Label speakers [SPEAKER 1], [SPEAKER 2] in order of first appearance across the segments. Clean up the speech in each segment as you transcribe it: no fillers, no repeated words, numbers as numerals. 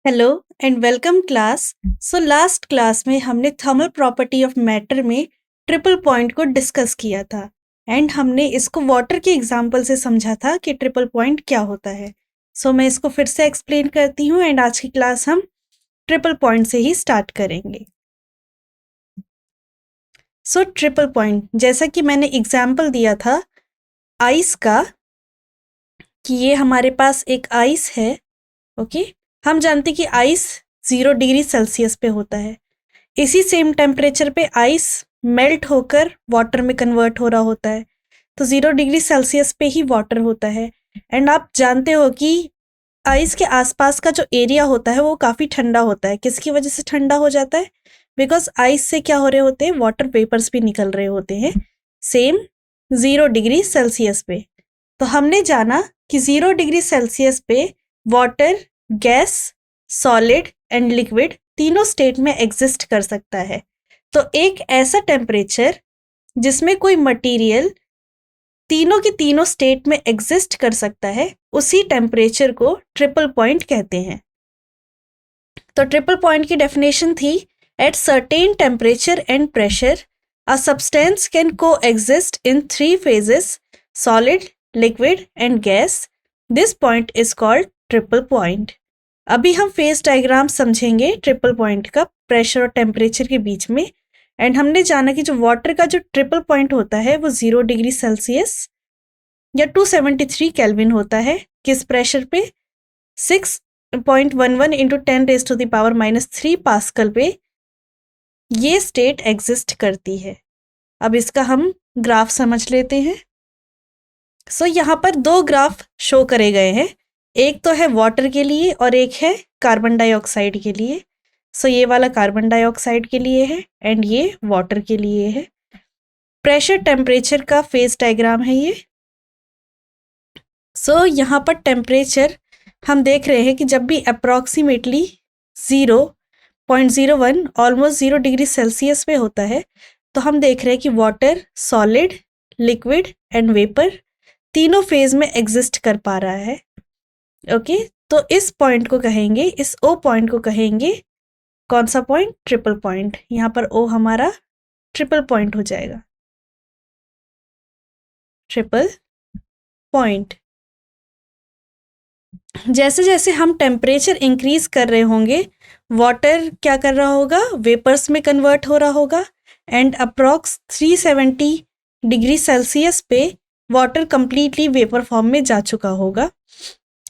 [SPEAKER 1] Hello and welcome class. So last class में हमने thermal property of matter में triple point को discuss किया था एंड हमने इसको वाटर के एग्जांपल से समझा था कि ट्रिपल पॉइंट क्या होता है। सो मैं इसको फिर से एक्सप्लेन करती हूँ एंड आज की क्लास हम ट्रिपल पॉइंट से ही स्टार्ट करेंगे। सो ट्रिपल पॉइंट, जैसा कि मैंने एग्जाम्पल दिया था आइस का, कि ये हमारे पास एक आइस है। ओके, हम जानते कि आइस 0 डिग्री सेल्सियस पे होता है। इसी सेम टेम्परेचर पे आइस मेल्ट होकर वाटर में कन्वर्ट हो रहा होता है, तो 0 डिग्री सेल्सियस पे ही वाटर होता है। एंड आप जानते हो कि आइस के आसपास का जो एरिया होता है वो काफ़ी ठंडा होता है। किसकी वजह से ठंडा हो जाता है? बिकॉज आइस से क्या हो रहे होते हैं, वाटर वेपर्स भी निकल रहे होते हैं सेम 0 डिग्री सेल्सियस पे। तो हमने जाना कि 0 डिग्री सेल्सियस पे water, gas, solid and liquid तीनों स्टेट में एग्जिस्ट कर सकता है। तो एक ऐसा टेम्परेचर जिसमें कोई मटेरियल तीनों की तीनों स्टेट में एग्जिस्ट कर सकता है, उसी टेम्परेचर को ट्रिपल पॉइंट कहते हैं। तो ट्रिपल पॉइंट की डेफिनेशन थी, at certain temperature and pressure a substance can coexist in 3 phases, solid, liquid and gas. This point is called triple point. अभी हम फेज डायग्राम समझेंगे ट्रिपल पॉइंट का pressure और टेम्परेचर के बीच में। एंड हमने जाना कि जो वाटर का जो ट्रिपल पॉइंट होता है वो 0 डिग्री सेल्सियस या 273 केल्विन होता है। किस प्रेशर पे? 6.11 इंटू 10⁻³ पास्कल पे ये स्टेट एग्जिस्ट करती है। अब इसका हम ग्राफ समझ लेते हैं। सो यहाँ पर 2 ग्राफ शो करे गए हैं, एक तो है वाटर के लिए और एक है कार्बन डाइऑक्साइड के लिए। सो ये वाला कार्बन डाइऑक्साइड के लिए है एंड ये वाटर के लिए है। प्रेशर टेम्परेचर का फेज डायग्राम है ये। सो यहाँ पर टेम्परेचर हम देख रहे हैं कि जब भी अप्रॉक्सीमेटली 0.01 ऑलमोस्ट 0 डिग्री सेल्सियस पे होता है, तो हम देख रहे हैं कि water, solid, liquid and vapour तीनों फेज में एग्जिस्ट कर पा रहा है। ओके, तो इस पॉइंट को कहेंगे, इस ओ पॉइंट को कहेंगे कौन सा पॉइंट? Triple point. यहाँ पर ओ हमारा ट्रिपल पॉइंट हो जाएगा, ट्रिपल पॉइंट। जैसे जैसे हम टेम्परेचर इंक्रीज कर रहे होंगे, वाटर क्या कर रहा होगा? वेपर्स में कन्वर्ट हो रहा होगा एंड अप्रॉक्स 370 डिग्री सेल्सियस पे वाटर कंप्लीटली वेपर फॉर्म में जा चुका होगा।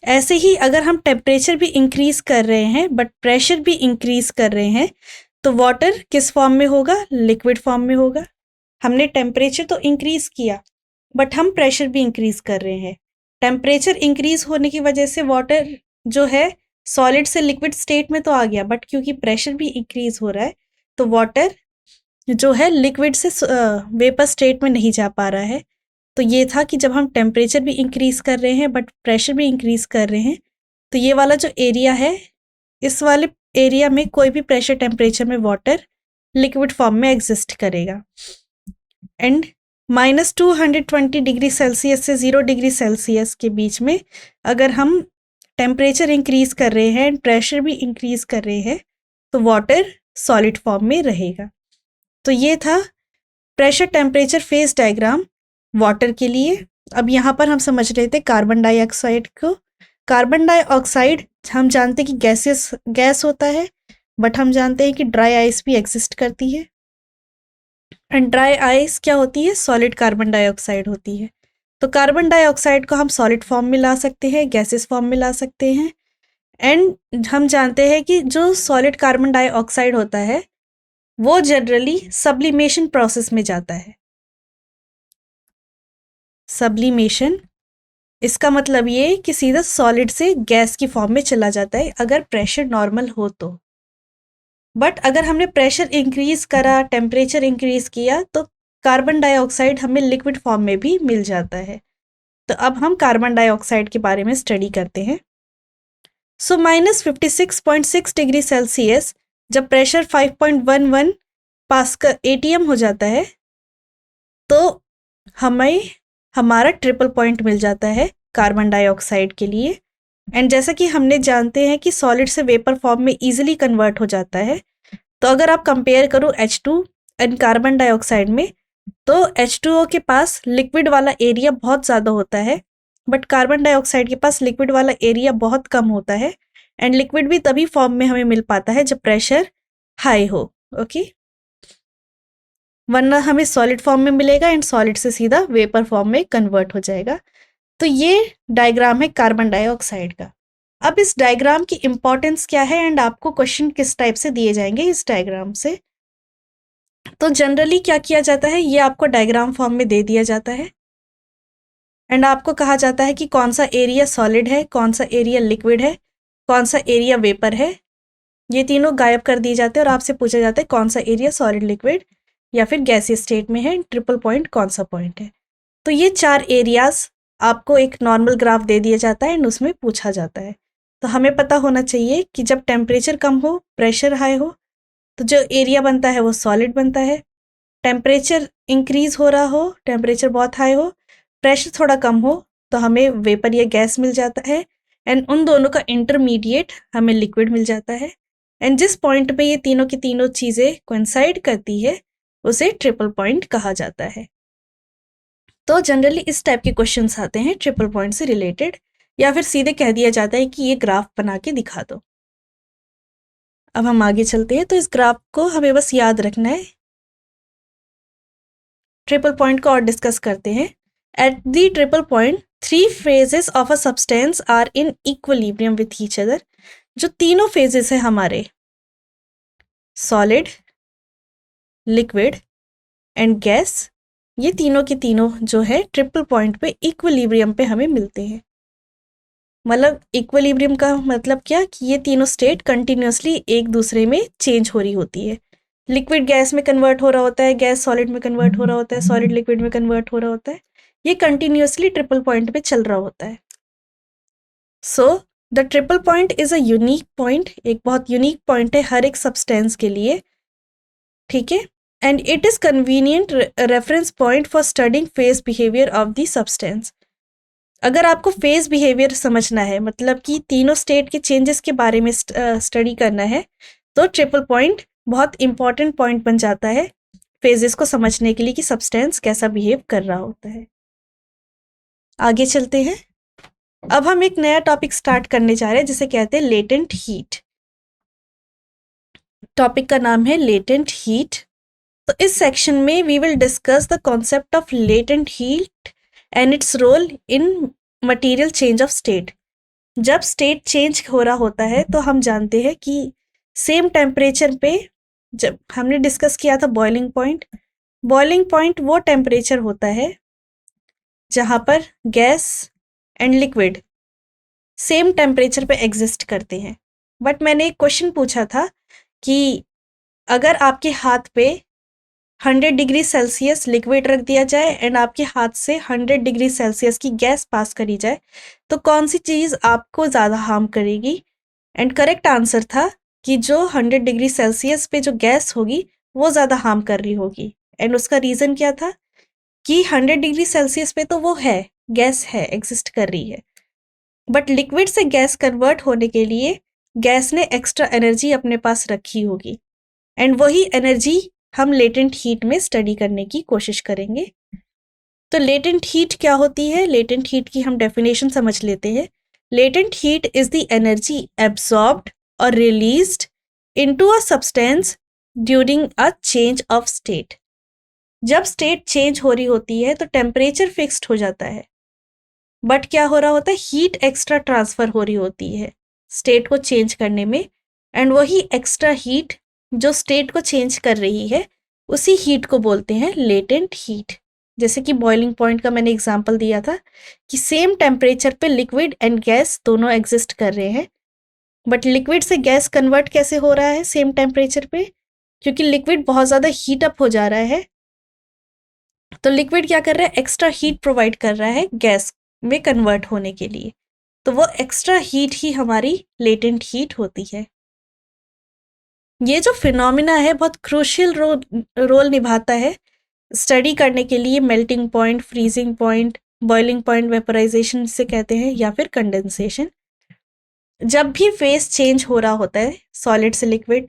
[SPEAKER 1] ऐसे ही अगर हम टेम्परेचर भी इंक्रीज कर रहे हैं बट प्रेशर भी इंक्रीज कर रहे हैं, तो वाटर किस फॉर्म में होगा? लिक्विड फॉर्म में होगा। हमने टेम्परेचर तो इंक्रीज किया बट हम प्रेशर भी इंक्रीज कर रहे हैं। टेम्परेचर इंक्रीज होने की वजह से वाटर जो है सॉलिड से लिक्विड स्टेट में तो आ गया, बट क्योंकि प्रेशर भी इंक्रीज हो रहा है तो वाटर जो है लिक्विड से वेपर स्टेट में नहीं जा पा रहा है। तो ये था कि जब हम टेम्परेचर भी इंक्रीज कर रहे हैं बट प्रेशर भी इंक्रीज कर रहे हैं, तो ये वाला जो एरिया है, इस वाले एरिया में कोई भी प्रेशर टेम्परेचर में वाटर लिक्विड फॉर्म में एग्जिस्ट करेगा। एंड -220 डिग्री सेल्सियस से 0 डिग्री सेल्सियस के बीच में अगर हम टेम्परेचर इंक्रीज कर रहे हैं एंड प्रेशर भी इंक्रीज कर रहे हैं, तो वाटर सॉलिड फॉर्म में रहेगा। तो ये था pressure temperature phase diagram water के लिए। अब यहाँ पर हम समझ रहे थे कार्बन डाइऑक्साइड को। कार्बन डाइऑक्साइड हम जानते हैं कि गैस होता है, बट हम जानते हैं कि ड्राई आइस भी एग्जिस्ट करती है। एंड ड्राई आइस क्या होती है? सॉलिड कार्बन डाइऑक्साइड होती है। तो कार्बन डाइऑक्साइड को हम सॉलिड फॉर्म में ला सकते हैं, गैसेस फॉर्म में ला सकते हैं। एंड हम जानते हैं कि जो सॉलिड कार्बन डाइऑक्साइड होता है वो जनरली सब्लिमेशन प्रोसेस में जाता है। सब्लिमेशन, इसका मतलब ये कि सीधा सॉलिड से गैस की फॉर्म में चला जाता है अगर प्रेशर नॉर्मल हो तो। बट अगर हमने प्रेशर इंक्रीज करा, टेम्परेचर इंक्रीज किया, तो कार्बन डाइऑक्साइड हमें लिक्विड फॉर्म में भी मिल जाता है। तो अब हम कार्बन डाइऑक्साइड के बारे में स्टडी करते हैं। सो -56.6 डिग्री सेल्सियस जब प्रेशर 5.11 पास्कल ATM हो जाता है, तो हमें हमारा ट्रिपल पॉइंट मिल जाता है कार्बन डाइऑक्साइड के लिए। एंड जैसा कि हमने जानते हैं कि सॉलिड से वेपर फॉर्म में ईजिली कन्वर्ट हो जाता है, तो अगर आप कंपेयर करो H2 एंड कार्बन डाइऑक्साइड में, तो H2O के पास लिक्विड वाला एरिया बहुत ज़्यादा होता है, बट कार्बन डाइऑक्साइड के पास लिक्विड वाला एरिया बहुत कम होता है, एंड लिक्विड भी तभी फॉर्म में हमें मिल पाता है जब प्रेशर हाई हो, ओके। वरना हमें सॉलिड फॉर्म में मिलेगा एंड सॉलिड से सीधा वेपर फॉर्म में कन्वर्ट हो जाएगा। तो ये डायग्राम है कार्बन डाइऑक्साइड का। अब इस डायग्राम की इंपॉर्टेंस क्या है एंड आपको क्वेश्चन किस टाइप से दिए जाएंगे इस डायग्राम से। तो जनरली क्या किया जाता है, ये आपको डायग्राम फॉर्म में दे दिया जाता है एंड आपको कहा जाता है कि कौन सा एरिया सॉलिड है, कौन सा एरिया लिक्विड है, कौन सा एरिया वेपर है। ये तीनों गायब कर दिए जाते हैं और आपसे पूछा जाता है कौन सा एरिया सॉलिड, लिक्विड या फिर गैसीय स्टेट में है, ट्रिपल पॉइंट कौन सा पॉइंट है। तो ये 4 एरियाज आपको एक नॉर्मल ग्राफ दे दिया जाता है एंड उसमें पूछा जाता है। तो हमें पता होना चाहिए कि जब टेम्परेचर कम हो, प्रेशर हाई हो, तो जो एरिया बनता है वो सॉलिड बनता है। टेम्परेचर इंक्रीज हो रहा हो, टेम्परेचर बहुत हाई हो, प्रेशर थोड़ा कम हो, तो हमें वेपर या गैस मिल जाता है एंड उन दोनों का इंटरमीडिएट हमें लिक्विड मिल जाता है। एंड जिस पॉइंट पे ये तीनों की तीनों चीज़ें कोइंसाइड करती है उसे ट्रिपल पॉइंट कहा जाता है। तो जनरली इस टाइप के क्वेश्चंस आते हैं ट्रिपल पॉइंट से रिलेटेड, या फिर सीधे कह दिया जाता है कि ये ग्राफ बना के दिखा दो। अब हम आगे चलते हैं। तो इस ग्राफ को हमें बस याद रखना है। ट्रिपल पॉइंट को और डिस्कस करते हैं। At the triple point 3 phases of a substance are in equilibrium with each other. जो तीनों फेजेस है हमारे, सॉलिड, लिक्विड एंड गैस, ये तीनों के तीनों जो है ट्रिपल पॉइंट पे इक्विलिब्रियम पे हमें मिलते हैं। मतलब इक्विलिब्रियम का मतलब क्या कि ये तीनों स्टेट कंटिन्यूसली एक दूसरे में चेंज हो रही होती है। लिक्विड गैस में कन्वर्ट हो रहा होता है, गैस सॉलिड में कन्वर्ट हो रहा होता है, सॉलिड लिक्विड में कन्वर्ट हो रहा होता है। ये कंटिन्यूसली ट्रिपल पॉइंट पे चल रहा होता है। So the triple point is a unique point, एक बहुत यूनिक पॉइंट है हर एक सब्सटेंस के लिए, ठीक है। And it is convenient reference point for studying phase behaviour of the substance. अगर आपको फेज बिहेवियर समझना है, मतलब कि तीनों स्टेट के चेंजेस के बारे में स्टडी करना है, तो ट्रिपल पॉइंट बहुत इंपॉर्टेंट पॉइंट बन जाता है फेजेस को समझने के लिए कि सब्सटेंस कैसा बिहेव कर रहा होता है। आगे चलते हैं। अब हम एक नया टॉपिक स्टार्ट करने जा रहे हैं जिसे कहते हैं लेटेंट हीट। टॉपिक का नाम है लेटेंट हीट। तो इस सेक्शन में we will discuss the concept of latent heat and its role in material change of state. जब स्टेट चेंज हो रहा होता है तो हम जानते हैं कि सेम टेम्परेचर पे, जब हमने डिस्कस किया था बॉइलिंग पॉइंट, बॉइलिंग पॉइंट वो टेम्परेचर होता है जहाँ पर gas and liquid same temperature पे एग्जिस्ट करते हैं। बट मैंने एक क्वेश्चन पूछा था कि अगर आपके हाथ पे 100 डिग्री सेल्सियस लिक्विड रख दिया जाए एंड आपके हाथ से 100 डिग्री सेल्सियस की गैस पास करी जाए तो कौन सी चीज़ आपको ज़्यादा हार्म करेगी। एंड करेक्ट आंसर था कि जो 100 डिग्री सेल्सियस पे जो गैस होगी वो ज़्यादा हार्म कर रही होगी। एंड उसका रीज़न क्या था कि 100 डिग्री सेल्सियस पे तो वो है, गैस है, एग्जिस्ट कर रही है, बट लिक्विड से गैस कन्वर्ट होने के लिए गैस ने एक्स्ट्रा एनर्जी अपने पास रखी होगी एंड वही एनर्जी हम लेटेंट हीट में स्टडी करने की कोशिश करेंगे। तो लेटेंट हीट क्या होती है? लेटेंट हीट की हम डेफिनेशन समझ लेते हैं। Latent heat is the energy absorbed और released into a substance during a change of state. जब स्टेट चेंज हो रही होती है तो टेम्परेचर फिक्स्ड हो जाता है, बट क्या हो रहा होता है, हीट एक्स्ट्रा ट्रांसफर हो रही होती है स्टेट को चेंज करने में, एंड वही एक्स्ट्रा हीट जो स्टेट को चेंज कर रही है उसी हीट को बोलते हैं लेटेंट हीट। जैसे कि बॉइलिंग पॉइंट का मैंने एग्जांपल दिया था कि सेम टेम्परेचर पे लिक्विड एंड गैस दोनों एग्जिस्ट कर रहे हैं, बट लिक्विड से गैस कन्वर्ट कैसे हो रहा है सेम टेम्परेचर पे? क्योंकि लिक्विड बहुत ज़्यादा हीट अप हो जा रहा है, तो लिक्विड क्या कर रहा है, एक्स्ट्रा हीट प्रोवाइड कर रहा है गैस में कन्वर्ट होने के लिए, तो वो एक्स्ट्रा हीट ही हमारी लेटेंट हीट होती है। ये जो फिनोमिना है बहुत क्रूशियल रोल निभाता है स्टडी करने के लिए melting point, freezing point, boiling point, vaporization से कहते हैं, या फिर कंडेंसेशन। जब भी फेज चेंज हो रहा होता है सॉलिड से लिक्विड,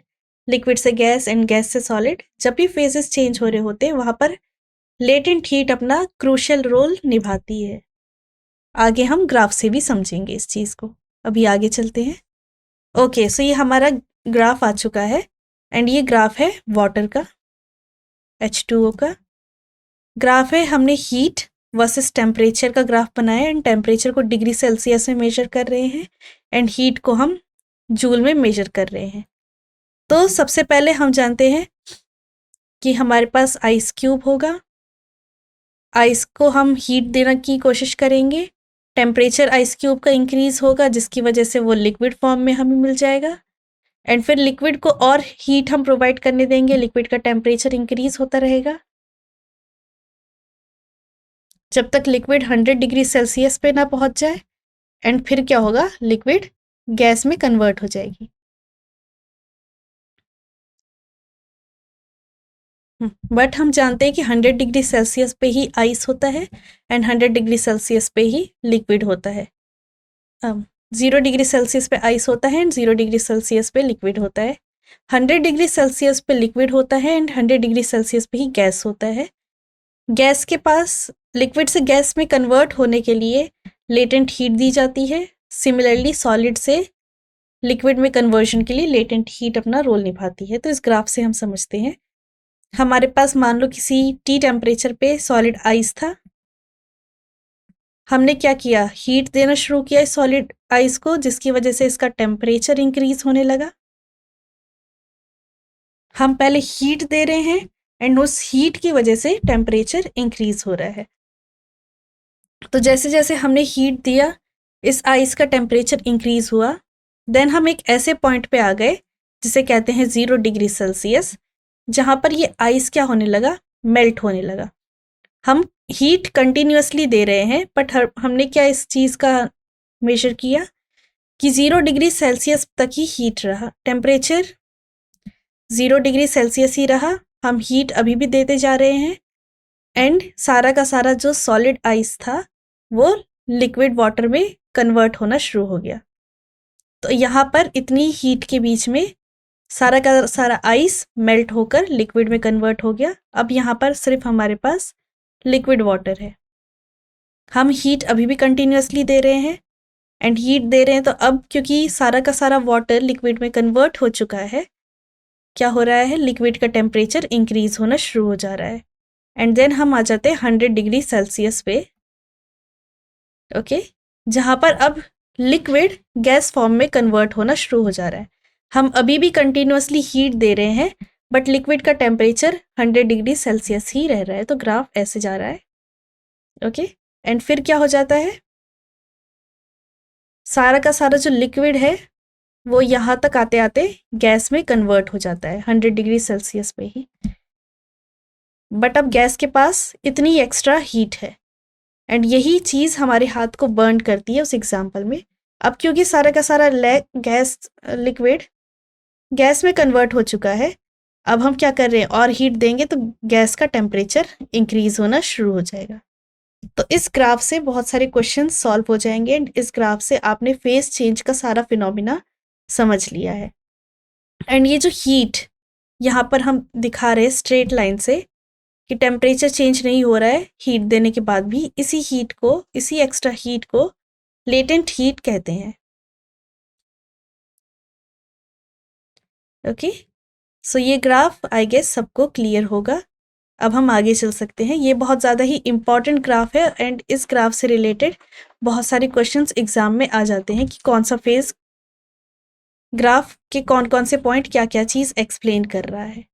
[SPEAKER 1] लिक्विड से गैस एंड गैस से सॉलिड, जब भी फेजेस चेंज हो रहे होते हैं वहाँ पर लेटेंट हीट अपना क्रूशियल रोल निभाती है। आगे हम ग्राफ से भी समझेंगे इस चीज़ को। अभी आगे चलते हैं। ओके, सो ये हमारा ग्राफ आ चुका है एंड ये ग्राफ है वाटर का, H2O का ग्राफ है। हमने हीट वर्सेस टेम्परेचर का ग्राफ बनाया एंड टेम्परेचर को डिग्री सेल्सियस में मेजर कर रहे हैं एंड हीट को हम जूल में मेजर कर रहे हैं। तो सबसे पहले हम जानते हैं कि हमारे पास आइस क्यूब होगा। आइस को हम हीट देने की कोशिश करेंगे, टेम्परेचर आइस क्यूब का इंक्रीज होगा जिसकी वजह से वो लिक्विड फॉर्म में हमें मिल जाएगा एंड फिर लिक्विड को और हीट हम प्रोवाइड करने देंगे, लिक्विड का टेम्परेचर इंक्रीज होता रहेगा जब तक लिक्विड 100 डिग्री सेल्सियस पे ना पहुंच जाए एंड फिर क्या होगा, लिक्विड गैस में कन्वर्ट हो जाएगी। बट हम जानते हैं कि 100 डिग्री सेल्सियस पे ही आइस होता है एंड 100 डिग्री सेल्सियस पे ही लिक्विड होता है। 0 डिग्री सेल्सियस पे आइस होता है एंड 0 डिग्री सेल्सियस पे लिक्विड होता है। 100 डिग्री सेल्सियस पे लिक्विड होता है एंड 100 डिग्री सेल्सियस पे ही गैस होता है। गैस के पास लिक्विड से गैस में कन्वर्ट होने के लिए लेटेंट हीट दी जाती है। सिमिलरली सॉलिड से लिक्विड में कन्वर्जन के लिए लेटेंट हीट अपना रोल निभाती है। तो इस ग्राफ से हम समझते हैं, हमारे पास मान लो किसी टी टेम्परेचर पे सॉलिड आइस था। हमने क्या किया, हीट देना शुरू किया इस सॉलिड आइस को जिसकी वजह से इसका टेम्परेचर इंक्रीज होने लगा। हम पहले हीट दे रहे हैं एंड उस हीट की वजह से टेम्परेचर इंक्रीज हो रहा है। तो जैसे जैसे हमने हीट दिया इस आइस का टेम्परेचर इंक्रीज हुआ। देन हम एक ऐसे पॉइंट पे आ गए जिसे कहते हैं 0 डिग्री सेल्सियस, जहाँ पर ये आइस क्या होने लगा, मेल्ट होने लगा। हम हीट कंटिन्यूअसली दे रहे हैं बट हमने क्या इस चीज़ का मेजर किया कि 0 डिग्री सेल्सियस तक ही हीट रहा, टेम्परेचर 0 डिग्री सेल्सियस ही रहा। हम हीट अभी भी देते जा रहे हैं एंड सारा का सारा जो सॉलिड आइस था वो लिक्विड वाटर में कन्वर्ट होना शुरू हो गया। तो यहाँ पर इतनी हीट के बीच में सारा का सारा आइस मेल्ट होकर लिक्विड में कन्वर्ट हो गया। अब यहाँ पर सिर्फ हमारे पास लिक्विड वाटर है। हम हीट अभी भी कंटिन्यूअसली दे रहे हैं एंड हीट दे रहे हैं, तो अब क्योंकि सारा का सारा वाटर लिक्विड में कन्वर्ट हो चुका है, क्या हो रहा है, लिक्विड का टेम्परेचर इंक्रीज होना शुरू हो जा रहा है एंड देन हम आ जाते हैं 100 डिग्री सेल्सियस पे। ओके, जहाँ पर अब लिक्विड गैस फॉर्म में कन्वर्ट होना शुरू हो जा रहा है। हम अभी भी कंटिन्यूअसली हीट दे रहे हैं बट लिक्विड का टेम्परेचर 100 डिग्री सेल्सियस ही रह रहा है। तो ग्राफ ऐसे जा रहा है। ओके, एंड फिर क्या हो जाता है, सारा का सारा जो लिक्विड है वो यहाँ तक आते आते गैस में कन्वर्ट हो जाता है 100 डिग्री सेल्सियस पे ही। बट अब गैस के पास इतनी एक्स्ट्रा हीट है एंड यही चीज़ हमारे हाथ को बर्न करती है उस एग्जाम्पल में। अब क्योंकि सारा का सारा गैस लिक्विड गैस में कन्वर्ट हो चुका है, अब हम क्या कर रहे हैं, और हीट देंगे तो गैस का टेम्परेचर इंक्रीज होना शुरू हो जाएगा। तो इस ग्राफ से बहुत सारे क्वेश्चन सॉल्व हो जाएंगे एंड इस ग्राफ से आपने फेज चेंज का सारा फिनोमिना समझ लिया है। एंड ये जो हीट यहाँ पर हम दिखा रहे हैं स्ट्रेट लाइन से कि टेम्परेचर चेंज नहीं हो रहा है हीट देने के बाद भी, इसी हीट को, इसी एक्स्ट्रा हीट को लेटेंट हीट कहते हैं। ओके, सो ये ग्राफ आई गेस सबको क्लियर होगा। अब हम आगे चल सकते हैं। ये बहुत ज़्यादा ही इम्पॉर्टेंट ग्राफ है एंड इस ग्राफ से रिलेटेड बहुत सारे क्वेश्चंस एग्जाम में आ जाते हैं कि कौन सा फेज ग्राफ के कौन कौन से पॉइंट क्या क्या चीज़ एक्सप्लेन कर रहा है।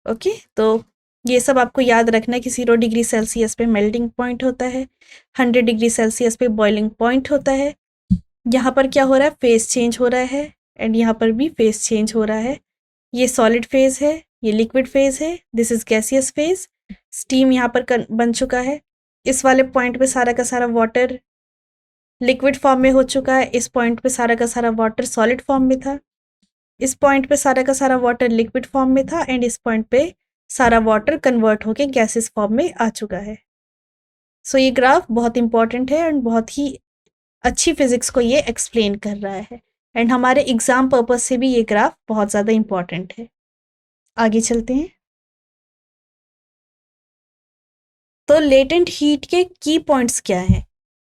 [SPEAKER 1] ओके, तो ये सब आपको याद रखना है कि 0 डिग्री सेल्सियस पे मेल्टिंग पॉइंट होता है, 100 डिग्री सेल्सियस पे बॉइलिंग पॉइंट होता है। यहाँ पर क्या हो रहा है, फेज चेंज हो रहा है एंड यहाँ पर भी फेज चेंज हो रहा है। ये सॉलिड फेज है, ये लिक्विड फेज है, this is gaseous phase. Steam यहाँ पर बन चुका है। इस वाले पॉइंट पे सारा का सारा वाटर लिक्विड फॉर्म में हो चुका है, इस पॉइंट पे सारा का सारा वाटर सॉलिड फॉर्म में था, इस पॉइंट पे सारा का सारा वाटर लिक्विड फॉर्म में था एंड इस पॉइंट पे सारा वाटर कन्वर्ट होके गैसेस फॉर्म में आ चुका है। सो ये ग्राफ बहुत इंपॉर्टेंट है एंड बहुत ही अच्छी फिजिक्स को ये एक्सप्लेन कर रहा है एंड हमारे एग्जाम पर्पस से भी ये ग्राफ बहुत ज़्यादा इंपॉर्टेंट है। आगे चलते हैं। तो लेटेंट हीट के की पॉइंट्स क्या हैं?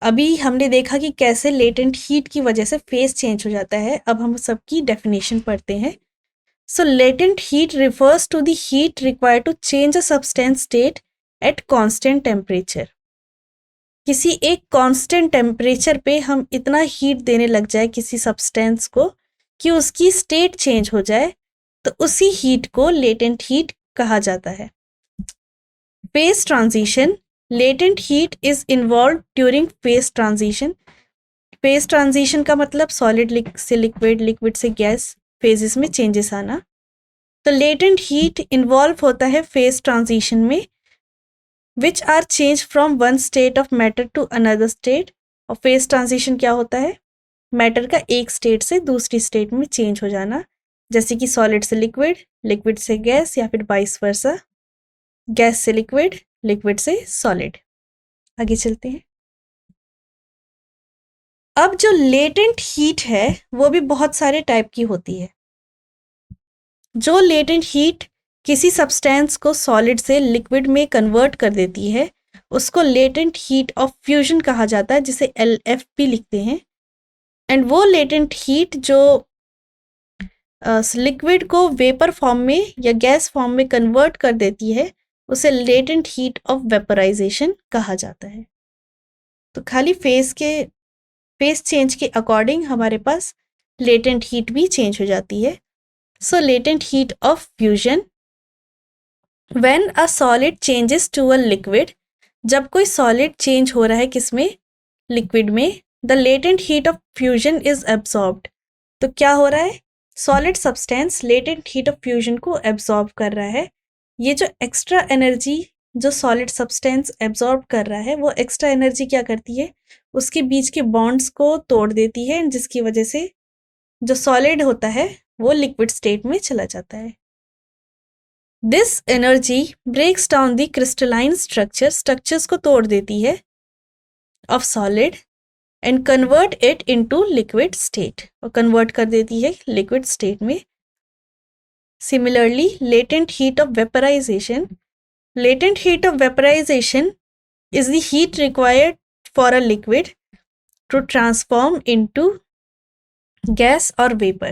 [SPEAKER 1] अभी हमने देखा कि कैसे लेटेंट हीट की वजह से फेस चेंज हो जाता है। अब हम सबकी डेफिनेशन पढ़ते हैं। So latent heat refers to the heat required to change a substance state at constant temperature. किसी एक कांस्टेंट टेम्परेचर पे हम इतना हीट देने लग जाए किसी सब्सटेंस को कि उसकी स्टेट चेंज हो जाए, तो उसी हीट को लेटेंट हीट कहा जाता है। Phase transition, latent heat is involve during face transition. Face transition का मतलब सॉलिड से लिक्विड, लिक्विड से गैस, फेजेस में चेंजेस आना। तो लेटेंट हीट इन्वॉल्व होता है फेस ट्रांजिशन में, which are change from one state of matter to another state. और फेस ट्रांजिशन क्या होता है? मैटर का एक स्टेट से दूसरी स्टेट में चेंज हो जाना, जैसे कि सॉलिड से लिक्विड, लिक्विड से गैस, या फिर वाइस वर्सा, गैस से लिक्विड, लिक्विड से सॉलिड। आगे चलते हैं। अब जो लेटेंट हीट है वो भी बहुत सारे टाइप की होती है। जो लेटेंट हीट किसी सब्सटेंस को सॉलिड से लिक्विड में कन्वर्ट कर देती है उसको लेटेंट हीट ऑफ फ्यूजन कहा जाता है, जिसे LFP लिखते हैं। एंड वो लेटेंट हीट जो लिक्विड को वेपर फॉर्म में या गैस फॉर्म में कन्वर्ट कर देती है उसे लेटेंट हीट ऑफ वेपराइजेशन कहा जाता है। तो खाली फेस चेंज के अकॉर्डिंग हमारे पास लेटेंट हीट भी चेंज हो जाती है। So latent heat of fusion, when a solid changes to a liquid, जब कोई सॉलिड चेंज हो रहा है किसमें? लिक्विड में, the latent heat of fusion is absorbed. तो क्या हो रहा है? Solid substance latent heat of fusion को एब्सॉर्ब कर रहा है। ये जो एक्स्ट्रा एनर्जी जो सॉलिड सब्सटेंस एब्सॉर्ब कर रहा है वो एक्स्ट्रा एनर्जी क्या करती है? उसके बीच के बॉन्ड्स को तोड़ देती है, जिसकी वजह से जो सॉलिड होता है वो लिक्विड स्टेट में चला जाता है। This energy breaks down the crystalline structures को तोड़ देती है of solid and convert it into liquid state, और कन्वर्ट कर देती है लिक्विड स्टेट में। Similarly latent heat of vaporisation, latent heat of vaporization is the heat required for a liquid to transform into gas or vapor.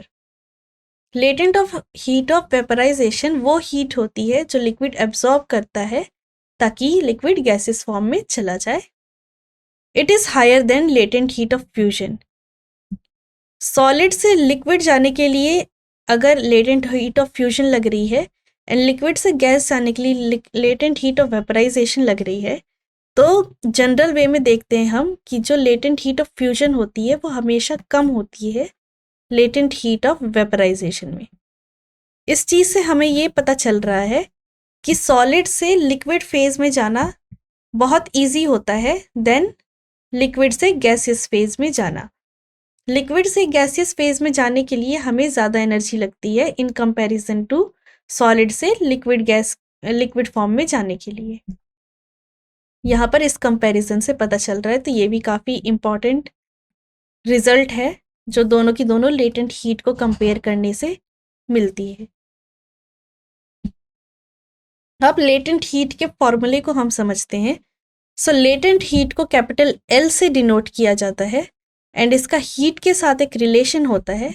[SPEAKER 1] Latent heat of vaporization वो heat होती है जो liquid absorb करता है ताकि liquid gaseous form में चला जाए। It is higher than latent heat of fusion. Solid से liquid जाने के लिए अगर latent heat of fusion लग रही है एंड लिक्विड से गैस जाने के लिए लेटेंट हीट ऑफ वेपराइजेशन लग रही है, तो जनरल वे में देखते हैं हम कि जो लेटेंट हीट ऑफ फ्यूजन होती है वो हमेशा कम होती है लेटेंट हीट ऑफ वेपराइजेशन में। इस चीज़ से हमें ये पता चल रहा है कि सॉलिड से लिक्विड फेज में जाना बहुत ईजी होता है देन लिक्विड से गैसियस फेज में जाना। लिक्विड से गैसियस फेज में जाने के लिए हमें ज़्यादा एनर्जी लगती है इन कंपैरिजन टू सॉलिड से लिक्विड फॉर्म में जाने के लिए। यहाँ पर इस कंपैरिजन से पता चल रहा है, तो ये भी काफ़ी इम्पॉर्टेंट रिजल्ट है जो दोनों की दोनों लेटेंट हीट को कंपेयर करने से मिलती है। अब लेटेंट हीट के फॉर्मूले को हम समझते हैं। सो लेटेंट हीट को कैपिटल L से डिनोट किया जाता है एंड इसका हीट के साथ एक रिलेशन होता है।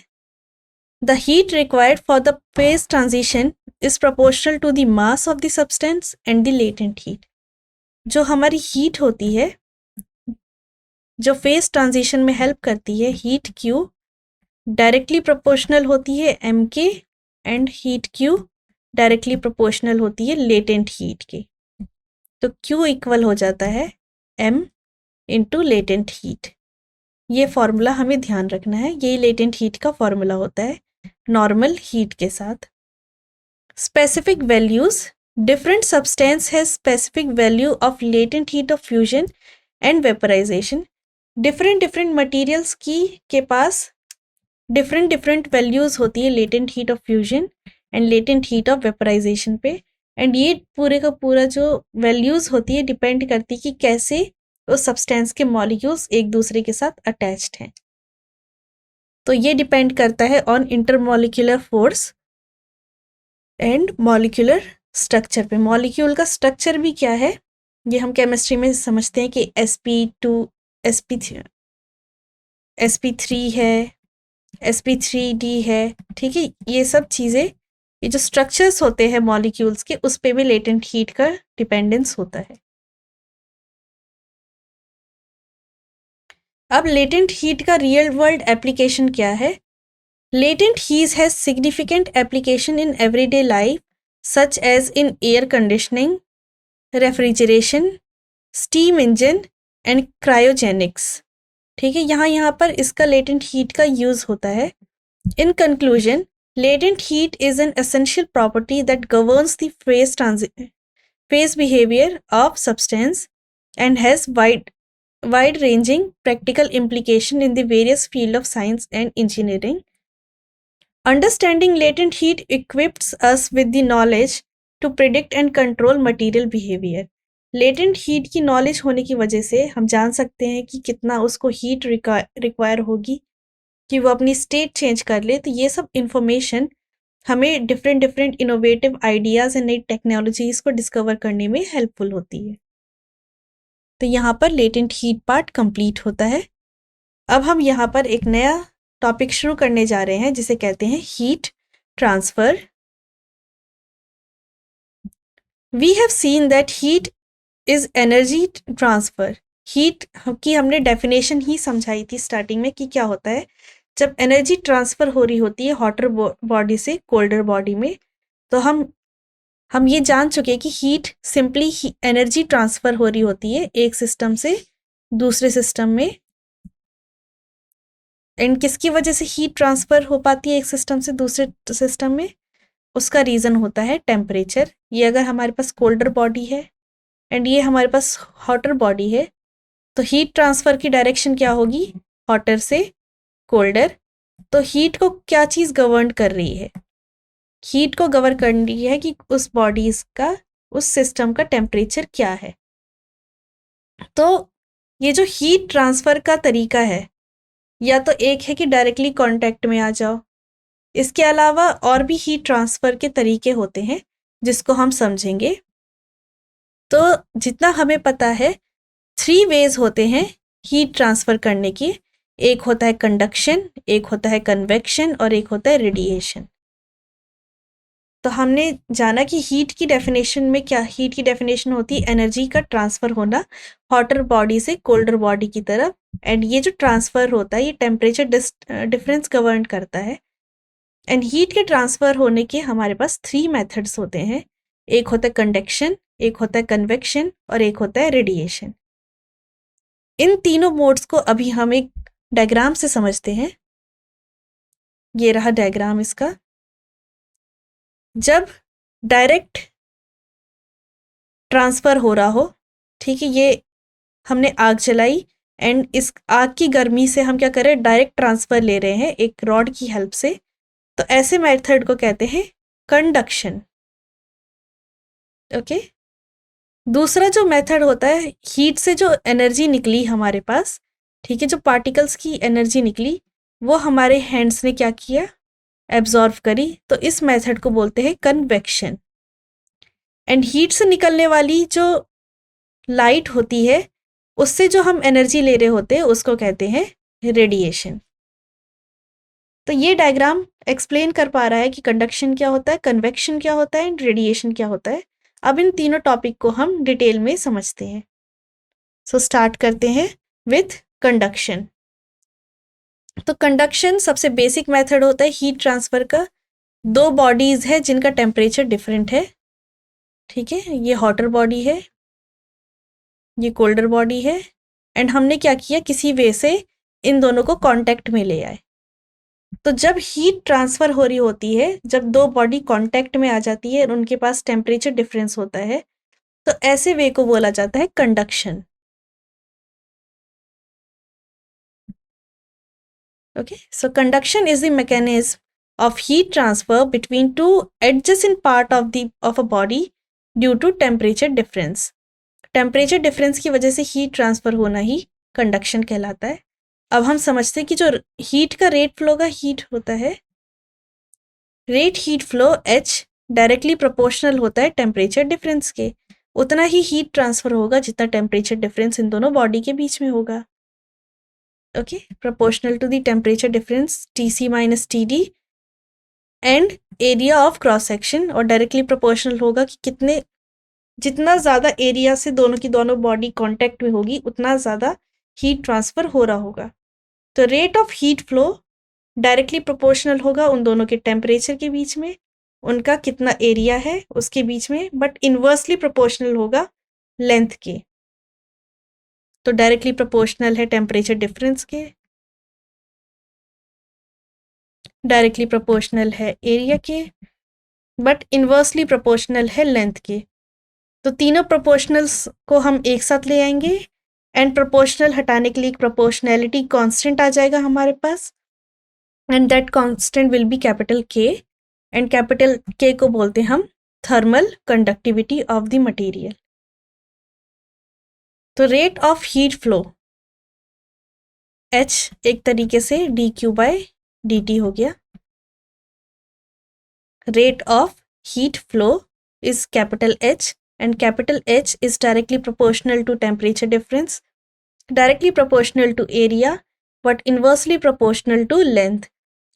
[SPEAKER 1] The heat required for the phase transition is proportional to the mass of the substance and the latent heat. जो हमारी हीट होती है जो फेज ट्रांजिशन में हेल्प करती है, हीट Q डायरेक्टली प्रोपोर्शनल होती है M के and heat Q directly proportional होती है लेटेंट हीट के। तो Q इक्वल हो जाता है M इंटू लेटेंट हीट। ये फॉर्मूला हमें ध्यान रखना है, ये लेटेंट हीट का फॉर्मूला होता है नॉर्मल हीट के साथ। Specific values, different substance has specific value of latent heat of fusion and vaporisation. Different materials के पास डिफरेंट वैल्यूज होती है latent heat of fusion and latent heat of vaporisation पे। एंड ये पूरे का पूरा जो वैल्यूज होती है डिपेंड करती है कि कैसे उस सब्सटेंस के मॉलिक्यूल्स एक दूसरे के साथ अटैच्ड हैं। तो ये डिपेंड करता है on intermolecular force and molecular structure पे। मॉलिक्यूल का स्ट्रक्चर भी क्या है ये हम केमिस्ट्री में समझते हैं कि sp2 sp3 है, sp3d है, ठीक है। ये सब चीज़ें, ये जो स्ट्रक्चर्स होते हैं मॉलिक्यूल्स के, उस पे भी लेटेंट हीट का डिपेंडेंस होता है। अब लेटेंट हीट का रियल वर्ल्ड एप्लीकेशन क्या है? Latent heat has significant application in everyday life such as in air conditioning, refrigeration, steam engine and cryogenics. ठीक है, यहाँ पर इसका लेटेंट हीट का यूज होता है। In conclusion, latent heat is an essential property that governs the phase behavior of substance and has wide-ranging practical implication in the various fields of science and engineering. Understanding latent heat equips us with the knowledge to predict and control material behavior. Latent heat की knowledge होने की वजह से हम जान सकते हैं कि कितना उसको हीट रिक्वायर होगी कि वो अपनी स्टेट चेंज कर ले। तो ये सब इंफॉर्मेशन हमें डिफरेंट इनोवेटिव आइडियाज़ एंड नई टेक्नोलॉजीज़ को डिस्कवर करने में हेल्पफुल होती है। तो यहाँ पर लेटेंट हीट पार्ट कंप्लीट होता है। अब हम यहाँ पर एक नया टॉपिक शुरू करने जा रहे हैं जिसे कहते हैं heat transfer. We have seen that heat is energy transfer. Heat की हमने डेफिनेशन ही समझाई थी स्टार्टिंग में कि क्या होता है जब एनर्जी ट्रांसफ़र हो रही होती है हॉटर बॉडी से कोल्डर बॉडी में। तो हम ये जान चुके हैं कि हीट सिंपली एनर्जी ट्रांसफ़र हो रही होती है एक सिस्टम से दूसरे सिस्टम में। एंड किसकी वजह से हीट ट्रांसफ़र हो पाती है एक सिस्टम से दूसरे सिस्टम में? उसका रीज़न होता है टेम्परेचर। ये अगर हमारे पास कोल्डर बॉडी है एंड ये हमारे पास हॉटर बॉडी है तो हीट ट्रांसफ़र की डायरेक्शन क्या होगी? हॉटर से कोल्डर। तो हीट को क्या चीज़ गवर्न कर रही है? हीट को गवर्न कर रही है कि उस बॉडीज़ का, उस सिस्टम का टेम्परेचर क्या है। तो ये जो हीट ट्रांसफ़र का तरीका है या तो एक है कि डायरेक्टली कांटेक्ट में आ जाओ, इसके अलावा और भी हीट ट्रांसफ़र के तरीके होते हैं जिसको हम समझेंगे। तो जितना हमें पता है 3 वेज होते हैं हीट ट्रांसफ़र करने की। एक होता है कंडक्शन, एक होता है कन्वेक्शन और एक होता है रेडिएशन। तो हमने जाना कि हीट की डेफिनेशन में क्या, हीट की डेफिनेशन होती है एनर्जी का ट्रांसफ़र होना हॉटर बॉडी से कोल्डर बॉडी की तरफ। एंड ये जो ट्रांसफ़र होता है ये टेम्परेचर डिफरेंस गवर्न करता है। एंड हीट के ट्रांसफ़र होने के हमारे पास 3 मेथड्स होते हैं। एक होता है कंडक्शन, एक होता है कन्वेक्शन और एक होता है रेडिएशन। इन तीनों मोड्स को अभी हम एक डायग्राम से समझते हैं। ये रहा डायग्राम इसका। जब डायरेक्ट ट्रांसफ़र हो रहा हो, ठीक है, ये हमने आग जलाई एंड इस आग की गर्मी से हम क्या कर रहे हैं, डायरेक्ट ट्रांसफ़र ले रहे हैं एक रॉड की हेल्प से। तो ऐसे मेथड को कहते हैं कंडक्शन। ओके। दूसरा जो मेथड होता है, हीट से जो एनर्जी निकली हमारे पास, ठीक है, जो पार्टिकल्स की एनर्जी निकली वो हमारे हैंड्स ने क्या किया, एब्जॉर्व करी। तो इस मेथड को बोलते हैं कन्वेक्शन। एंड हीट से निकलने वाली जो लाइट होती है उससे जो हम एनर्जी ले रहे होते हैं उसको कहते हैं रेडिएशन। तो ये डायग्राम एक्सप्लेन कर पा रहा है कि कंडक्शन क्या होता है, कन्वेक्शन क्या होता है एंड रेडिएशन क्या होता है। अब इन तीनों टॉपिक को हम डिटेल में समझते हैं। सो स्टार्ट करते हैं विथ कंडक्शन। तो कंडक्शन सबसे बेसिक मेथड होता है हीट ट्रांसफ़र का। 2 बॉडीज़ है जिनका टेम्परेचर डिफरेंट है, ठीक है, ये हॉटर बॉडी है, ये कोल्डर बॉडी है। एंड हमने क्या किया, किसी वे से इन दोनों को कांटेक्ट में ले आए। तो जब हीट ट्रांसफ़र हो रही होती है, जब 2 बॉडी कांटेक्ट में आ जाती है और उनके पास टेम्परेचर डिफरेंस होता है, तो ऐसे वे को बोला जाता है conduction. Okay, so conduction is the mechanism of heat transfer between 2 adjacent part of a body due to temperature difference. Temperature difference की वजह से हीट ट्रांसफ़र होना ही कंडक्शन कहलाता है। अब हम समझते हैं कि जो हीट का रेट फ्लो का हीट होता है, rate heat flow H directly proportional होता है टेम्परेचर डिफरेंस के। उतना ही हीट ट्रांसफ़र होगा जितना टेम्परेचर डिफरेंस इन दोनों बॉडी के बीच में होगा। Okay, proportional to the temperature difference TC minus TD and area of cross section, और डायरेक्टली प्रोपोर्शनल होगा कि कितने जितना ज़्यादा एरिया से दोनों की दोनों बॉडी कांटेक्ट में होगी उतना ज़्यादा हीट ट्रांसफ़र हो रहा होगा। तो rate of heat flow directly proportional होगा उन दोनों के टेम्परेचर के बीच में, उनका कितना एरिया है उसके बीच में, बट इन्वर्सली प्रोपोर्शनल होगा लेंथ के। तो डायरेक्टली प्रोपोर्शनल है टेम्परेचर डिफरेंस के, डायरेक्टली प्रोपोर्शनल है एरिया के, बट इन्वर्सली प्रोपोर्शनल है लेंथ के। तो तीनों प्रोपोर्शनल्स को हम एक साथ ले आएंगे एंड प्रोपोर्शनल हटाने के लिए एक प्रोपोर्शनैलिटी कांस्टेंट आ जाएगा हमारे पास, and that constant will be capital K, and capital K को बोलते हैं हम thermal conductivity of the material. तो rate of heat flow H एक तरीके से dQ/dt हो गया। Rate of heat flow is capital H, and capital H is directly proportional to temperature difference, directly proportional to area, but inversely proportional to length,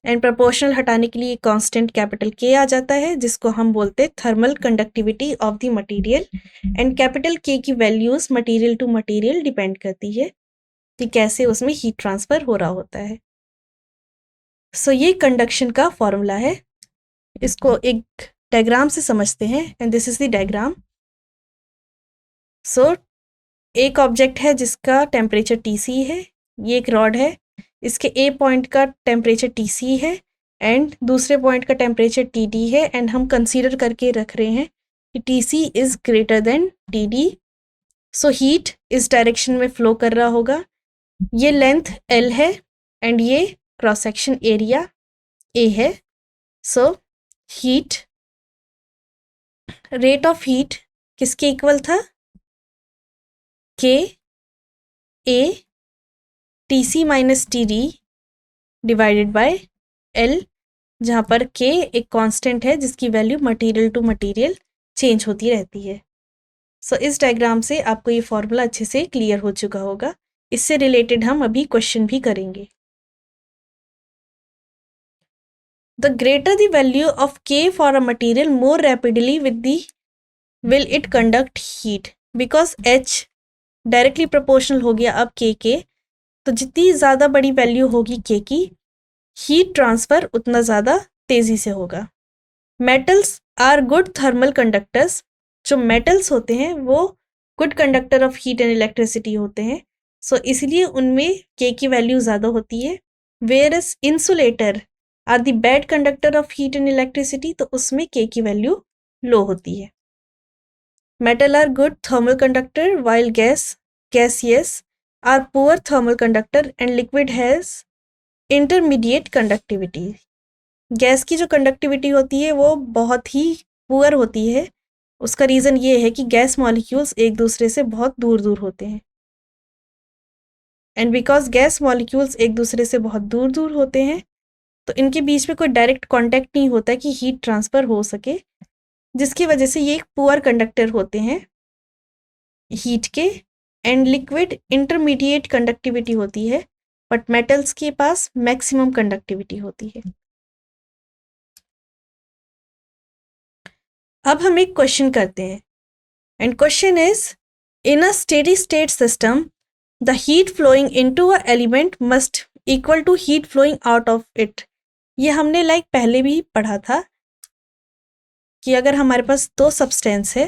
[SPEAKER 1] and proportional हटाने के लिए constant capital K आ जाता है जिसको हम बोलते हैं thermal conductivity of the material, and capital K की values material to material depend करती है कि कैसे उसमें heat transfer हो रहा होता है। So ये conduction का formula है, इसको एक डायग्राम से समझते हैं, and this is the diagram. So एक ऑब्जेक्ट है जिसका टेम्परेचर TC है, ये एक रॉड है, इसके A पॉइंट का टेम्परेचर TC है एंड दूसरे पॉइंट का टेम्परेचर TD है, एंड हम कंसीडर करके रख रहे हैं कि TC is greater than TD। So heat इस डायरेक्शन में फ्लो कर रहा होगा। ये लेंथ L है एंड ये क्रॉस सेक्शन एरिया A है। So heat, rate of heat किसके इक्वल था? K A TC minus TD divided by L, जहाँ पर K एक कांस्टेंट है जिसकी value material to material change होती रहती है। सो इस डायग्राम से आपको ये फॉर्मूला अच्छे से क्लियर हो चुका होगा। इससे रिलेटेड हम अभी क्वेश्चन भी करेंगे। The greater the value of K for a material more rapidly with the will it conduct heat, because H directly proportional हो गया अब K के, तो जितनी ज़्यादा बड़ी वैल्यू होगी K की, हीट ट्रांसफ़र उतना ज़्यादा तेज़ी से होगा। Metals are good thermal conductors, जो मेटल्स होते हैं वो good conductor of heat and electricity होते हैं। सो इसलिए उनमें K की वैल्यू ज़्यादा होती है। Where as insulator are the bad conductor of heat and electricity, तो उसमें K की वैल्यू लो होती है। Metal are good thermal conductor while gaseous are poor thermal conductor and liquid has intermediate conductivity. Gas की जो कंडक्टिविटी होती है वो बहुत ही पुअर होती है। उसका रीज़न ये है कि गैस मॉलिक्यूल्स एक दूसरे से बहुत दूर दूर होते हैं, एंड बिकॉज गैस मॉलिक्यूल्स एक दूसरे से बहुत दूर दूर होते हैं तो इनके बीच में कोई डायरेक्ट कांटेक्ट नहीं होता कि हीट ट्रांसफ़र हो सके, जिसकी वजह से ये एक पुअर कंडक्टर होते हैं हीट के। एंड लिक्विड इंटरमीडिएट कंडक्टिविटी होती है, बट मेटल्स के पास मैक्सिमम कंडक्टिविटी होती है। अब हम एक क्वेश्चन करते हैं, and question is, in a steady state system the heat flowing into a element must equal to heat flowing out of it. ये हमने पहले भी पढ़ा था कि अगर हमारे पास दो सब्सटेंस है,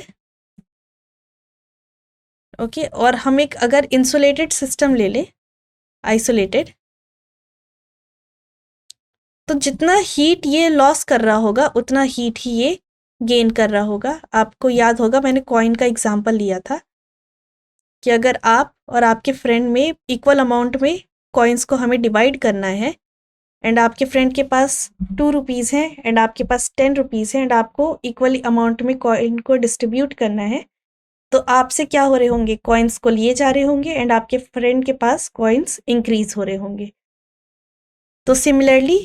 [SPEAKER 1] ओके, और हम एक अगर इंसुलेटेड सिस्टम ले लें, आइसोलेटेड, तो जितना हीट ये लॉस कर रहा होगा उतना हीट ही ये गेन कर रहा होगा। आपको याद होगा मैंने कॉइन का एग्जांपल लिया था कि अगर आप और आपके फ्रेंड में इक्वल अमाउंट में कॉइन्स को हमें डिवाइड करना है, एंड आपके फ्रेंड के पास 2 रुपीज़ हैं एंड आपके पास 10 रुपीज़ हैं, एंड आपको इक्वली अमाउंट में कॉइन को डिस्ट्रीब्यूट करना है, तो आपसे क्या हो रहे होंगे, कॉइन्स को लिए जा रहे होंगे एंड आपके फ्रेंड के पास कॉइन्स इंक्रीज हो रहे होंगे। तो सिमिलरली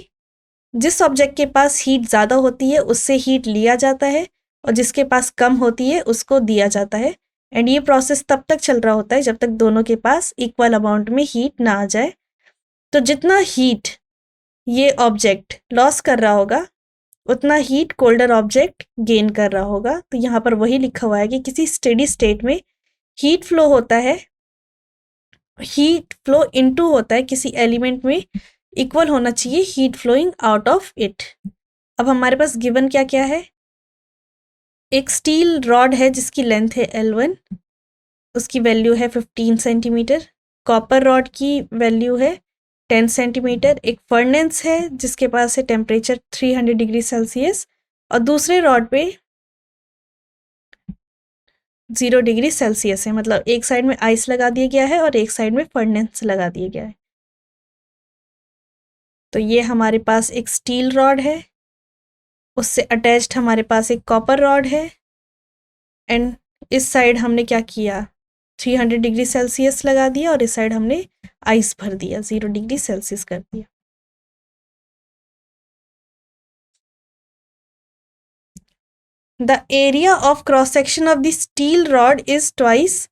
[SPEAKER 1] जिस ऑब्जेक्ट के पास हीट ज़्यादा होती है उससे हीट लिया जाता है और जिसके पास कम होती है उसको दिया जाता है। एंड ये प्रोसेस तब तक चल रहा होता है जब तक दोनों के पास इक्वल अमाउंट में हीट ना आ जाए। तो जितना हीट ये ऑब्जेक्ट लॉस कर रहा होगा उतना हीट कोल्डर ऑब्जेक्ट गेन कर रहा होगा। तो यहाँ पर वही लिखा हुआ है कि किसी स्टेडी स्टेट में हीट फ्लो होता है, हीट फ्लो इनटू होता है किसी एलिमेंट में इक्वल होना चाहिए heat flowing out of it. अब हमारे पास गिवन क्या क्या है, एक स्टील रॉड है जिसकी लेंथ है L1, उसकी वैल्यू है 15 सेंटीमीटर। कॉपर रॉड की वैल्यू है 10 सेंटीमीटर। एक फर्नेस है जिसके पास है टेम्परेचर 300 डिग्री सेल्सियस और दूसरे रॉड पे 0 डिग्री सेल्सियस है। मतलब एक साइड में आइस लगा दिया गया है और एक साइड में फर्नेस लगा दिया गया है। तो ये हमारे पास एक स्टील रॉड है, उससे अटैच्ड हमारे पास एक कॉपर रॉड है एंड इस साइड हमने क्या किया, 300 डिग्री सेल्सियस लगा दिया और इस साइड हमने आइस भर दिया, 0 डिग्री सेल्सियस कर दिया। The area of cross section of the steel rod is twice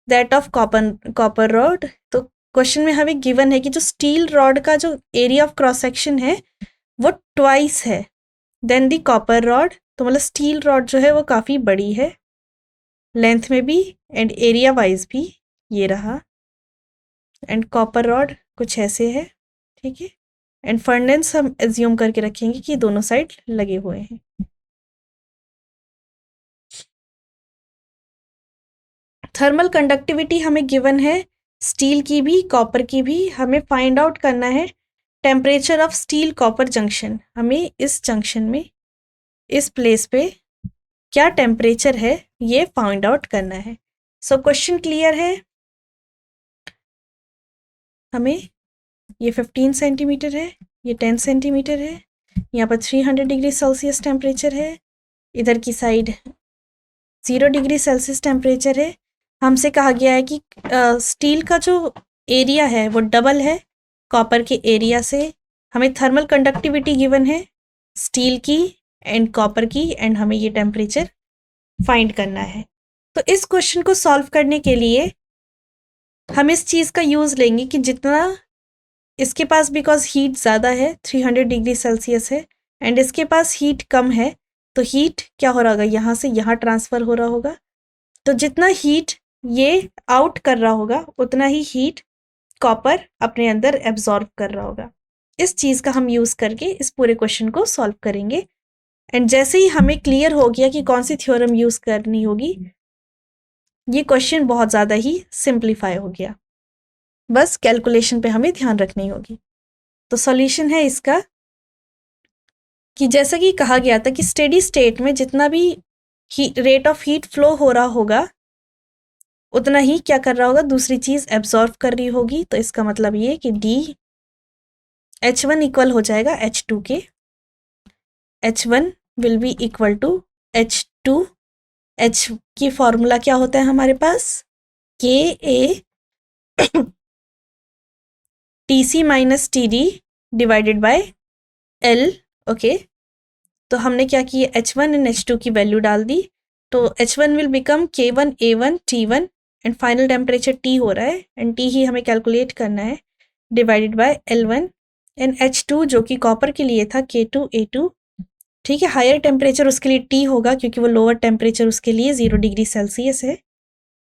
[SPEAKER 1] that of copper rod. तो क्वेश्चन में हमें गिवन है कि जो स्टील रॉड का जो एरिया ऑफ क्रॉस सेक्शन है वो ट्वाइस है देन द कॉपर रॉड। तो मतलब स्टील रॉड जो है वो काफ़ी बड़ी है लेंथ में भी एंड एरिया वाइज भी, ये रहा। एंड कॉपर रॉड कुछ ऐसे है, ठीक है। एंड फर्नेस हम एज्यूम करके रखेंगे कि दोनों साइड लगे हुए हैं। थर्मल कंडक्टिविटी हमें गिवन है स्टील की भी कॉपर की भी। हमें फाइंड आउट करना है temperature of steel copper junction. हमें इस जंक्शन में इस प्लेस पे क्या टेम्परेचर है ये फाइंड आउट करना है। सो क्वेश्चन क्लियर है। हमें ये 15 सेंटीमीटर है, ये 10 सेंटीमीटर है, यहाँ पर 300 डिग्री सेल्सियस टेम्परेचर है, इधर की साइड 0 डिग्री सेल्सियस टेम्परेचर है। हमसे कहा गया है कि स्टील का जो एरिया है वो डबल है कॉपर के एरिया से। हमें थर्मल कंडक्टिविटी गिवन है स्टील की एंड कॉपर की एंड हमें ये टेम्परेचर फाइंड करना है। तो इस क्वेश्चन को सॉल्व करने के लिए हम इस चीज़ का यूज़ लेंगे कि जितना इसके पास बिकॉज हीट ज़्यादा है 300 डिग्री सेल्सियस है एंड इसके पास हीट कम है तो हीट क्या हो रहा होगा, यहाँ से यहाँ ट्रांसफ़र हो रहा होगा। तो जितना हीट ये आउट कर रहा होगा उतना ही हीट कॉपर अपने अंदर एब्जॉर्ब कर रहा होगा। इस चीज़ का हम यूज़ करके इस पूरे क्वेश्चन को सॉल्व करेंगे। एंड जैसे ही हमें क्लियर हो गया कि कौन सी थ्योरम यूज़ करनी होगी, ये क्वेश्चन बहुत ज़्यादा ही सिंप्लीफाई हो गया। बस कैलकुलेशन पे हमें ध्यान रखनी होगी। तो सॉल्यूशन है इसका कि जैसा कि कहा गया था कि स्टेडी स्टेट में जितना भी रेट ऑफ हीट फ्लो हो रहा होगा उतना ही क्या कर रहा होगा, दूसरी चीज़ एब्जॉर्व कर रही होगी। तो इसका मतलब ये कि H1 इक्वल हो जाएगा H2 के। H1 will be equal to H2। H की फॉर्मूला क्या होता है हमारे पास, KA TC minus TD divided by L। Okay, तो हमने क्या किया, H1 एंड H2 की वैल्यू डाल दी। तो H1 will become K1 A1 T1 and final temperature T हो रहा है एंड T ही हमें कैलकुलेट करना है divided by L1 and H2 जो कि कॉपर के लिए था K2 A2। ठीक है, हायर टेम्परेचर उसके लिए T होगा क्योंकि वो लोअर टेम्परेचर उसके लिए 0 डिग्री सेल्सियस है,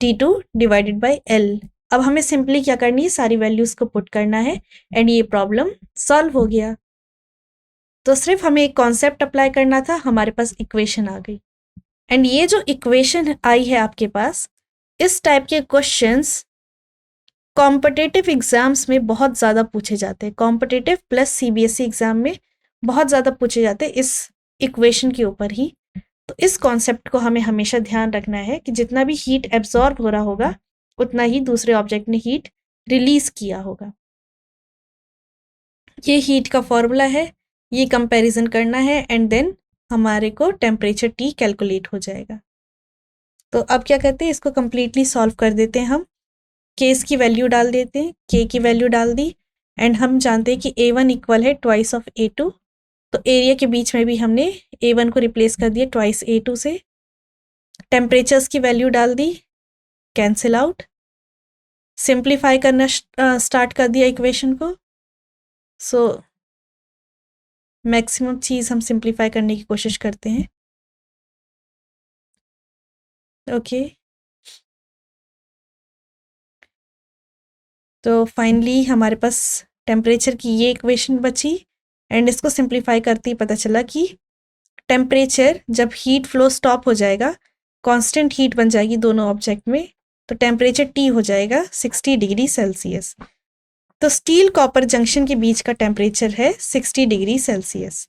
[SPEAKER 1] T2 डिवाइडेड बाय L। अब हमें सिंपली क्या करनी है, सारी वैल्यूज़ को पुट करना है एंड ये प्रॉब्लम सॉल्व हो गया। तो सिर्फ हमें एक कॉन्सेप्ट अप्लाई करना था, हमारे पास इक्वेशन आ गई। एंड ये जो इक्वेशन आई है आपके पास, इस टाइप के क्वेश्चंस कॉम्पिटिटिव एग्जाम्स में बहुत ज़्यादा पूछे जाते हैं। कॉम्पिटिटिव प्लस CBSE एग्जाम में बहुत ज़्यादा पूछे जाते हैं इस इक्वेशन के ऊपर ही। तो इस कॉन्सेप्ट को हमें हमेशा ध्यान रखना है कि जितना भी हीट एब्जॉर्ब हो रहा होगा उतना ही दूसरे ऑब्जेक्ट ने हीट रिलीज किया होगा। ये हीट का फॉर्मूला है, ये कंपैरिजन करना है एंड देन हमारे को टेम्परेचर T कैलकुलेट हो जाएगा। तो अब क्या करते हैं, इसको कंप्लीटली सॉल्व कर देते हैं हम। केस की वैल्यू डाल देते हैं, के की वैल्यू डाल दी, एंड हम जानते हैं कि A1 इक्वल है ट्वाइस ऑफ A2। तो एरिया के बीच में भी हमने A1 को रिप्लेस कर दिया ट्वाइस A2 से। टेम्परेचर्स की वैल्यू डाल दी, कैंसिल आउट। सिंप्लीफाई करना स्टार्ट कर दिया इक्वेशन को। सो मैक्सिमम चीज़ हम सिंप्लीफाई करने की कोशिश करते हैं। ओके तो फाइनली हमारे पास टेम्परेचर की ये इक्वेशन बची, एंड इसको सिंप्लीफाई करते ही पता चला कि टेम्परेचर जब हीट फ्लो स्टॉप हो जाएगा, कांस्टेंट हीट बन जाएगी दोनों ऑब्जेक्ट में, तो टेम्परेचर T हो जाएगा 60 डिग्री सेल्सियस। तो स्टील कॉपर जंक्शन के बीच का टेम्परेचर है 60 डिग्री सेल्सियस।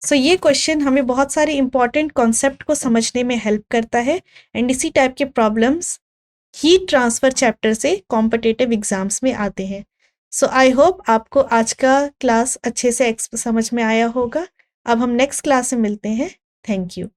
[SPEAKER 1] सो ये क्वेश्चन हमें बहुत सारे इंपॉर्टेंट कॉन्सेप्ट को समझने में हेल्प करता है, एंड इसी टाइप के प्रॉब्लम्स हीट ट्रांसफर चैप्टर से कॉम्पिटिटिव एग्जाम्स में आते हैं। सो आई होप आपको आज का क्लास अच्छे से समझ में आया होगा। अब हम नेक्स्ट क्लास में मिलते हैं। Thank you.